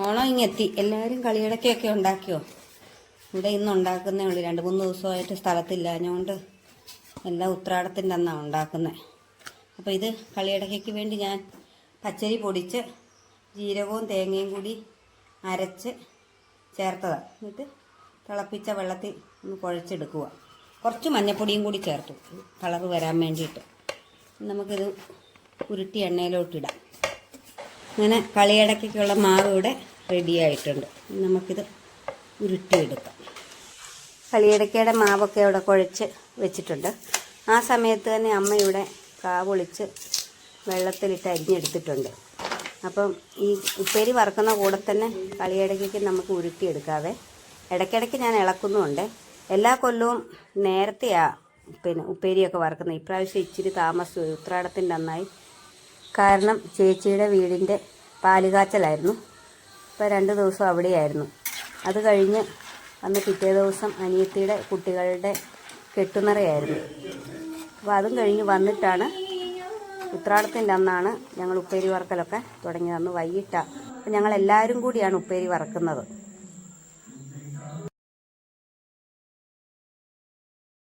ഓണം ഇങ്ങെത്തി. എല്ലാവരും കളിയടക്കൊക്കെ ഉണ്ടാക്കിയോ? ഇവിടെ ഇന്ന് ഉണ്ടാക്കുന്നേ ഉള്ളൂ. 2-3 ദിവസമായിട്ട് സ്ഥലത്തില്ലാഞ്ഞുകൊണ്ട് എല്ലാം ഉത്രാടത്തിൻ്റെ അന്നാണ് ഉണ്ടാക്കുന്നത്. അപ്പോൾ ഇത് കളിയടക്കയ്ക്ക് വേണ്ടി ഞാൻ പച്ചരി പൊടിച്ച് ജീരകവും തേങ്ങയും കൂടി അരച്ച് ചേർത്തതാണ്. എന്നിട്ട് തിളപ്പിച്ച വെള്ളത്തിൽ ഒന്ന് കുഴച്ചെടുക്കുക. കുറച്ച് മഞ്ഞൾപ്പൊടിയും കൂടി ചേർത്തു കളറ് വരാൻ വേണ്ടിയിട്ട്. നമുക്കിത് ഉരുട്ടി എണ്ണയിലോട്ടിടാം. അങ്ങനെ കളിയടക്കയ്ക്കുള്ള മാവ് ഇവിടെ റെഡിയായിട്ടുണ്ട്. നമുക്കിത് ഉരുട്ടിയെടുക്കാം. കളിയടക്കയുടെ മാവൊക്കെ ഇവിടെ കുഴച്ച് വെച്ചിട്ടുണ്ട്. ആ സമയത്ത് തന്നെ അമ്മ ഇവിടെ കാ പൊളിച്ച് വെള്ളത്തിലിട്ട് അരിഞ്ഞെടുത്തിട്ടുണ്ട്. അപ്പം ഈ ഉപ്പേരി വറുക്കുന്ന കൂടെ തന്നെ കളിയടക്കയ്ക്ക് നമുക്ക് ഉരുട്ടിയെടുക്കാവേ. ഇടയ്ക്കിടയ്ക്ക് ഞാൻ ഇളക്കുന്നുമുണ്ട്. എല്ലാ കൊല്ലവും നേരത്തെയാണ് ഉപ്പേരിയൊക്കെ വറുക്കുന്നത്. ഇപ്രാവശ്യം ഇച്ചിരി താമസിച്ചു ഉത്രാടത്തിൻ്റെ അന്നായി. കാരണം ചേച്ചിയുടെ വീടിൻ്റെ പാലുകാച്ചലായിരുന്നു. ഇപ്പോൾ 2 ദിവസം അവിടെയായിരുന്നു. അത് കഴിഞ്ഞ് അന്ന് പിറ്റേ ദിവസം അനിയത്തിയുടെ കുട്ടികളുടെ കെട്ടുനിറയായിരുന്നു. അപ്പോൾ അതും കഴിഞ്ഞ് വന്നിട്ടാണ് ഉത്രാടത്തിൻ്റെ അന്നാണ് ഞങ്ങൾ ഉപ്പേരി വറക്കലൊക്കെ തുടങ്ങിയത്. അന്ന് വൈകിട്ടാണ്. അപ്പോൾ ഞങ്ങളെല്ലാവരും കൂടിയാണ് ഉപ്പേരി വറക്കുന്നത്.